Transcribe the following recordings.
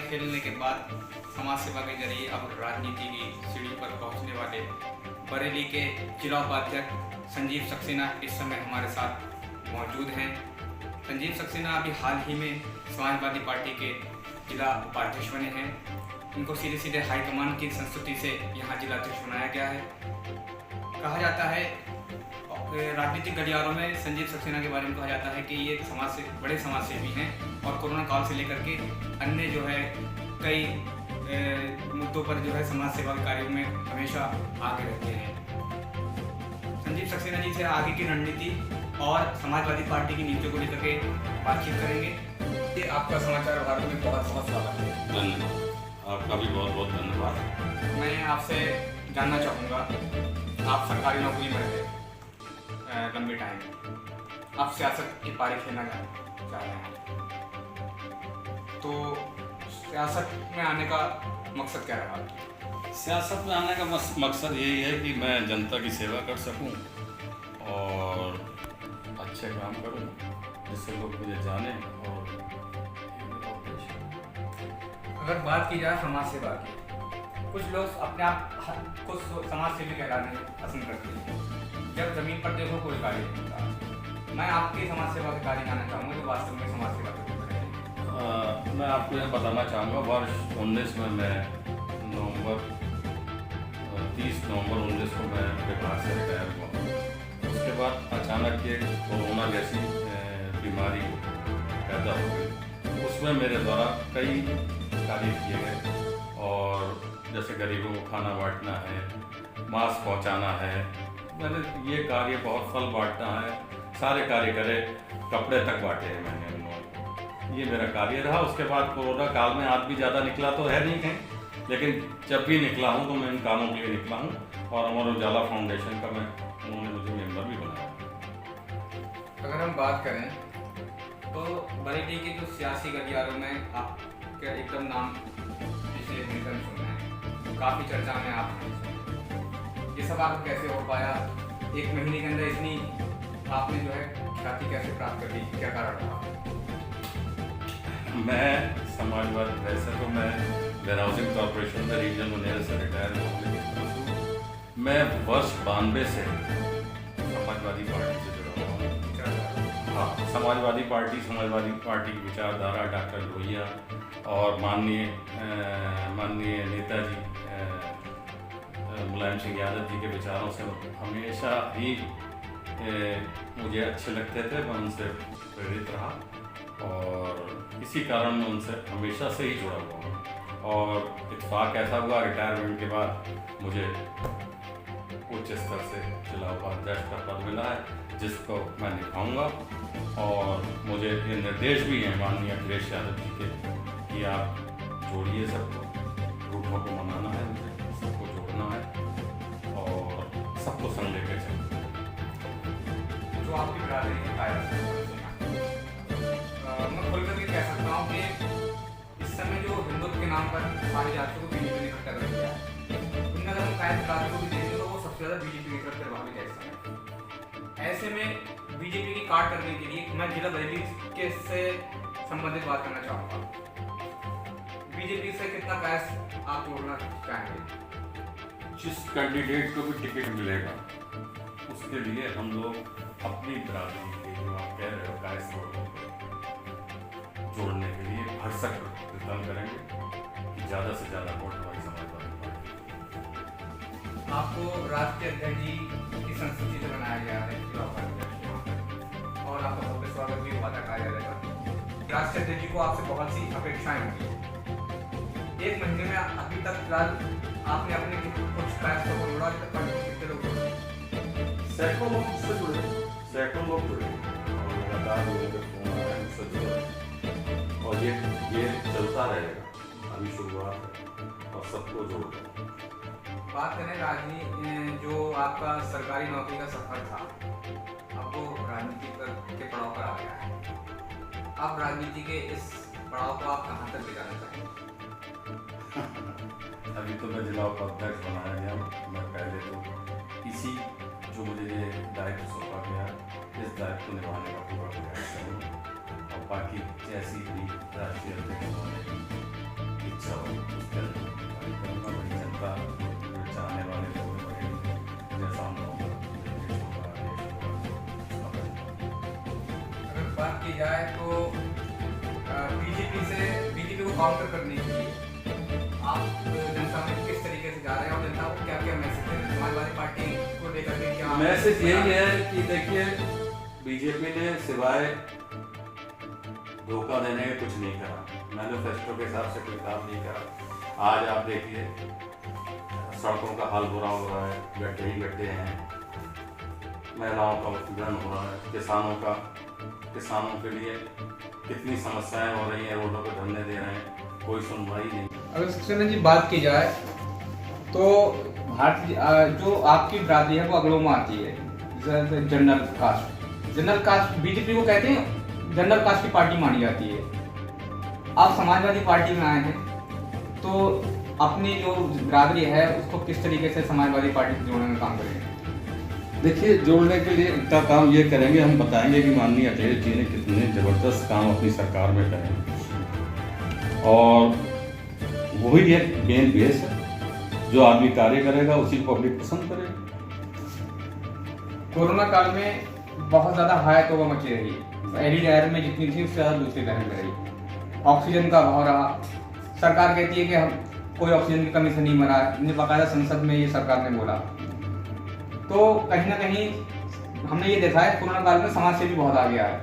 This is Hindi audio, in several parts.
खेलने के बाद समाज सेवा के जरिए अब राजनीति की सीढ़ी पर पहुंचने वाले बरेली के जिला उपाध्यक्ष संजीव सक्सेना इस समय हमारे साथ मौजूद हैं। संजीव सक्सेना अभी हाल ही में समाजवादी पार्टी के जिला उपाध्यक्ष बने हैं। इनको सीधे सीधे हाईकमान की संस्तुति से यहाँ जिला अध्यक्ष बनाया गया है। कहा जाता है राजनीतिक गलियारों में संजीव सक्सेना के बारे में कहा जाता है कि ये बड़े समाज सेवी हैं और कोरोना काल से लेकर के अन्य जो है कई मुद्दों पर जो है समाज सेवा के कार्यों में हमेशा आगे रहते हैं। संजीव सक्सेना जी से आगे की रणनीति और समाजवादी पार्टी की नीतियों को लेकर के बातचीत करेंगे। ये आपका समाचार भारत में बहुत बहुत स्वागत है। धन्यवाद, आपका भी बहुत बहुत धन्यवाद। मैं आपसे जानना चाहूँगा, आप सरकारी नौकरी में रहे लंबे टाइम, आप सियासत की पारी खेलना चाह रहे हैं, तो सियासत में आने का मकसद क्या रहा? सियासत में आने का मकसद यही है कि मैं जनता की सेवा कर सकूं और अच्छे काम करूं जिससे लोग मुझे जाने। और अगर बात की जाए समाज सेवा की, कुछ लोग अपने आप कुछ समाज सेवी कहलाने पसंद करते हैं। जब जमीन पर देखो कोई कार्य नहीं होता। मैं आपके समाज सेवा के कार्य जानना चाहूँगा जो वास्तव में समाज सेवा के रूप में। मैं आपको यह बताना चाहूँगा, वर्ष 19 में मैं 30 नवंबर 19 को मैं विभाग से रिटायर हुआ। उसके बाद अचानक ये कोरोना जैसी बीमारी पैदा हो गई। उसमें मेरे द्वारा कई कार्य किए गए और जैसे गरीबों को खाना बांटना है, मास्क पहुंचाना है, मैंने ये कार्य बहुत फल बांटना है, सारे कार्य करे, कपड़े तक बांटे हैं मैंने उन लोगों को। ये मेरा कार्य रहा। उसके बाद कोरोना काल में आज भी ज़्यादा निकला तो है नहीं कहीं, लेकिन जब भी निकला हूँ तो मैं इन कामों के लिए निकला हूँ और अमर उजाला फाउंडेशन का उन्होंने मुझे मेंबर भी बनाया। अगर हम बात करें तो बरेली के जो सियासी गलियारों में आपका एकदम नाम पिछले दिन सुनना है, काफ़ी चर्चा में आप हैं। ये सब आपको कैसे हो पाया? एक महीने के अंदर इतनी आपने जो है ख्याति कैसे प्राप्त कर ली? क्या कारण रहा? मैं समाजवादी, वैसे तो मैं वेयरहाउसिंग कॉर्पोरेशन में रीजनल मैनेजर से रिटायर हो। मैं वर्ष 92 से समाजवादी पार्टी से जुड़ा हुआ हूँ। हाँ, समाजवादी पार्टी की विचारधारा डॉक्टर लोहिया और माननीय नेताजी मुलायम सिंह यादव जी के विचारों से हमेशा ही मुझे अच्छे लगते थे। मैं उनसे प्रेरित रहा और इसी कारण मैं उनसे हमेशा से ही जुड़ा हुआ हूँ। और इत्तेफाक ऐसा हुआ, रिटायरमेंट के बाद मुझे उच्च स्तर से जिला उपाध्यक्ष का पद मिला है, जिसको मैं निभाऊंगा। और मुझे ये निर्देश भी हैं माननीय अखिलेश यादव जी के कि आप जोड़िए सबको, रूठों को मनाना है, सबको जोड़ना है और सबको संग लेकर चलना। जो आपकी बिरादरी है मैं खुल करके कह सकता हूँ कि इस समय जो हिंदुत्व के नाम पर सारी जातियों को बीजेपी ने इकट्ठा कर दिया है, उनमें अगर हम कायद बिरादरी को भी देखें तो वो सबसे ज़्यादा बीजेपी की तरफ प्रभावित है इस समय। ऐसे में बीजेपी की काट करने के लिए मैं जिला बरेली के से संबंधित बात करना चाहूँगा। बीजेपी से कितना कैश आप जोड़ना चाहेंगे? जिस कैंडिडेट को भी टिकट मिलेगा उसके लिए हम लोग अपनी बिरादरी के जो आप कह रहे हो कैश जोड़ने के लिए भरसक प्रयत्न करेंगे कि ज़्यादा से ज़्यादा वोट हमारी समाजवादी पार्टी। आपको राष्ट्रीय अध्यक्ष जी की संस्तुति से बनाया गया है और आपका भव्य स्वागत भी वादा कहा जाएगा। राष्ट्रीय अध्यक्ष जी को आपसे बहुत सी अपेक्षाएं होंगी। एक महीने में अभी तक फिलहाल आपने अपने कुछ प्रयासों को जोड़ा, कितने लोग जुड़े? सैकड़ों लोग इससे जुड़े, सैकड़ों लोग जुड़े और लगातार लोगों के फोन आ रहे हैं, इससे जुड़े और ये चलता रहेगा। अभी शुरुआत है और सबको जोड़ दें। बात करें राजनीति, जो आपका सरकारी नौकरी का सफर था, अब वो राजनीति के पड़ाव पर आ गया है। अब राजनीति के इस पड़ाव को आप कहाँ तक ले जाना चाहेंगे? अभी तो मैं जिला उपाध्यक्ष बनाया गया हूँ। मैं पहले तो इसी जो मुझे ये दायित्व सौंपा गया, इस दायित्व को निभाने का पूरा प्रयास करूँगा और बाकी जैसी भी राष्ट्रीय अध्यक्ष होने इच्छा हो उसके कार्य करूँगा। बड़ी जनता चाहने वाले लोग बड़े जैसा हम लोग अगर बात की जाए तो बीजेपी को काउंटर करने के लिए आप जनता में किस तरीके से जा रहे हैं और जनता को क्या क्या मैसेज दे रहे हैं? समाजवादी पार्टी को लेकर के क्या मैसेज यही है कि देखिए बीजेपी ने सिवाय धोखा देने के कुछ नहीं करा, मैनिफेस्टो के हिसाब से कोई काम नहीं करा। आज आप देखिए सड़कों का हाल बुरा हो रहा है, गड्ढे ही गड्ढे हैं, महिलाओं का उत्पीड़न हो रहा है, किसानों के लिए कितनी समस्याएं हो रही हैं, रोडों पर धरने दे रहे हैं, कोई सुनवाई नहीं। अगर सक्सेना जी बात की जाए तो भारतीय जो आपकी बिरादरी है वो अगड़ों में आती है, जनरल कास्ट बीजेपी को कहते हैं जनरल कास्ट की पार्टी मानी जाती है। आप समाजवादी पार्टी में आए हैं तो अपनी जो बिरादरी है उसको किस तरीके से समाजवादी पार्टी से जोड़ने का काम करेंगे? देखिए जोड़ने के लिए इतना काम ये करेंगे, हम बताएंगे कि माननीय अखिलेश जी ने कितने ज़बरदस्त काम अपनी सरकार में करे और वही एक मेन बेस है। जो आदमी कार्य करेगा उसी को पब्लिक पसंद करेगी। कोरोना काल में बहुत ज़्यादा हाई तोबा मची रही, पहली लहर में जितनी थी उससे ज़्यादा दूसरी लहर में रही, ऑक्सीजन का अभाव रहा। सरकार कहती है कि हम कोई ऑक्सीजन की कमी से नहीं मरा है, बाकायदा संसद में ये सरकार ने बोला। तो कहीं ना कहीं हमने ये देखा है कोरोना काल में समाज सेवी बहुत आ गया है,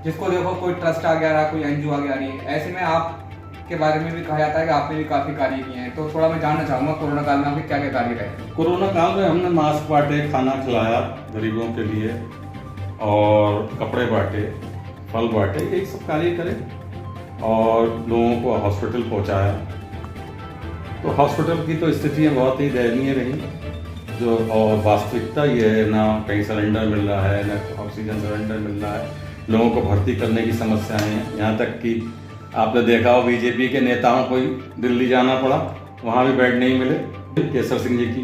जिसको देखो कोई ट्रस्ट आ गया रहा, कोई एनजीओ आ गया रही है। ऐसे में आप के बारे में भी कहा जाता है कि आपने भी काफ़ी कार्य किए हैं, तो थोड़ा मैं जानना चाहूँगा कोरोना काल में आपके क्या क्या कार्य रहे? कोरोना काल में हमने मास्क बांटे, खाना खिलाया गरीबों के लिए और कपड़े बांटे, फल बांटे, यही सब कार्य करे और लोगों को हॉस्पिटल पहुंचाया। तो हॉस्पिटल की तो स्थितियाँ बहुत ही दयनीय रही, जो और वास्तविकता ये है ना कहीं सिलेंडर मिल रहा है, ना ऑक्सीजन सिलेंडर मिल रहा है, लोगों को भर्ती करने की समस्याएं हैं। यहाँ तक कि आपने देखा हो बीजेपी के नेताओं को ही दिल्ली जाना पड़ा, वहाँ भी बेड नहीं मिले। केसर सिंह जी की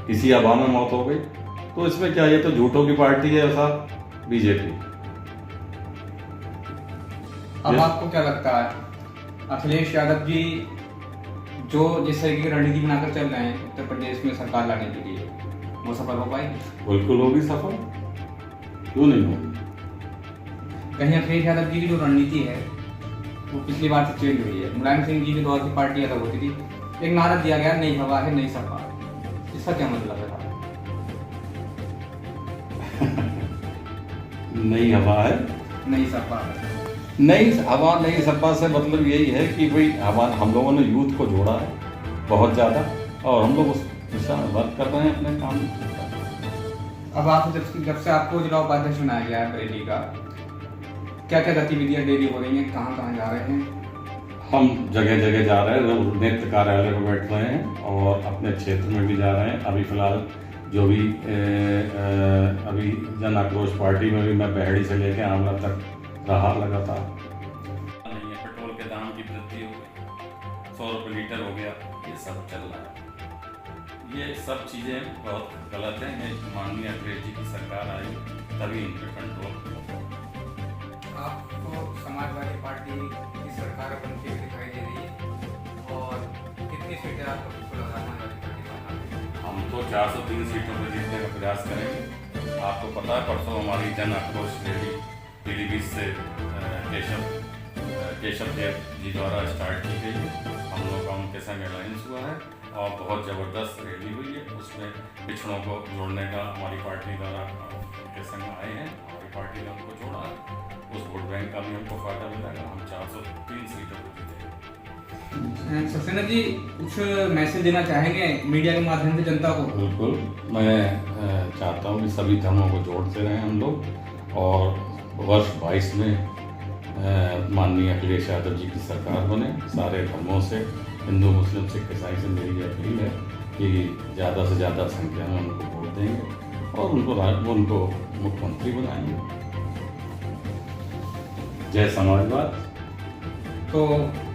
इसी हवा में मौत हो गई। तो इसमें क्या, ये तो झूठों की पार्टी है ऐसा बीजेपी। अब आपको क्या लगता है अखिलेश यादव जी जो जिस तरीके की रणनीति बनाकर चल रहे हैं उत्तर प्रदेश में सरकार लाने के लिए, वो सफल हो पाएगी? बिल्कुल होगी सफल, क्यों नहीं होगी। कहीं अखिलेश यादव जी की जो रणनीति है वो पिछली बार से चेंज हुई है। मुलायम सिंह जी के दौर की पार्टी अलग होती थी, एक नारा दिया गया नई हवा है नई सपा, इसका क्या मतलब है? नई हवा है नई सपा है। नई हवा नई सपा से मतलब यही है कि भाई हम लोगों ने यूथ को जोड़ा है बहुत ज़्यादा और हम लोग उस दिशा में वर्क कर रहे हैं अपने काम। अब आप जब से आपको जिला उपाध्यक्ष बनाया गया है बरेली का, क्या क्या गतिविधियां डेली हो रही हैं, कहाँ कहाँ जा रहे हैं? हम जगह जगह जा रहे हैं, नेत्र कार्यालय में बैठ रहे हैं और अपने क्षेत्र में भी जा रहे हैं। अभी फिलहाल जो भी अभी जन आक्रोश पार्टी में भी मैं बहड़ी से लेकर आंवला तक रहा लगातार। नहीं है, पेट्रोल के दाम की वृद्धि हो गई, 100 रुपये लीटर हो गया, ये सब चल रहा है। ये सब चीज़ें बहुत गलत हैं। ये माननीय अखिलेश जी की सरकार आई तभी इन पर कंट्रोल। आपको समाजवादी पार्टी की सरकार बनती हुई दिखाई दे रही है और कितनी सीटें आपको समाजवादी पार्टी का? हम तो 403 सीटों पर जीतने का प्रयास करेंगे। आपको पता है परसों हमारी जन आक्रोश रैली पीलीभीत से केशव देव जी द्वारा स्टार्ट की गई है। हम लोग का उनके संग अलायंस हुआ है और बहुत ज़बरदस्त रैली हुई है। उसमें पिछड़ों को जोड़ने का हमारी पार्टी द्वारा उनके संग आए हैं, हमारी पार्टी ने उनको जोड़ा है। उस वोट बैंक का भी हमको फायदा मिलेगा। हम 403 सीटों पर जीतेंगे। सक्सेना जी कुछ मैसेज देना चाहेंगे मीडिया के माध्यम से जनता को? बिल्कुल, मैं चाहता हूँ कि सभी धर्मों को जोड़ते रहें हम लोग और वर्ष 22 में माननीय अखिलेश यादव जी की सरकार बने। सारे धर्मों से, हिंदू मुस्लिम सिख ईसाई से मेरी अपील है कि ज़्यादा से ज़्यादा संख्या में उनको वोट देंगे और उनको मुख्यमंत्री बनाएंगे। जय समाजवाद। तो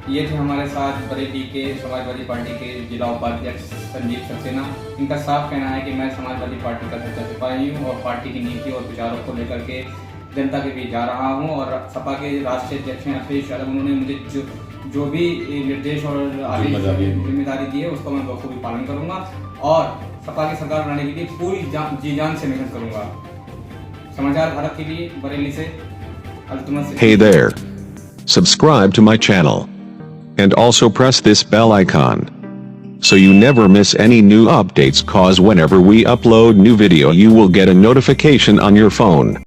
ये थे हमारे साथ बरेली के समाजवादी पार्टी के जिला उपाध्यक्ष संजीव सक्सेना। इनका साफ कहना है कि मैं समाजवादी पार्टी का सच्चा सिपाही हूँ और पार्टी की नीति और विचारों को लेकर के जनता के बीच जा रहा हूँ। और सपा के राष्ट्रीय अध्यक्ष हैं अखिलेश यादव, उन्होंने मुझे जो भी निर्देश और आदेश जिम्मेदारी दी है उसका मैं बखूबी पालन करूंगा और सपा की सरकार बनाने के लिए पूरी जी जान से मेहनत करूंगा। समाचार भारत के लिए बरेली से Altamas. Hey there. Subscribe to my channel. And also press this bell icon. So you never miss any new updates, cause whenever we upload new video you will get a notification on your phone.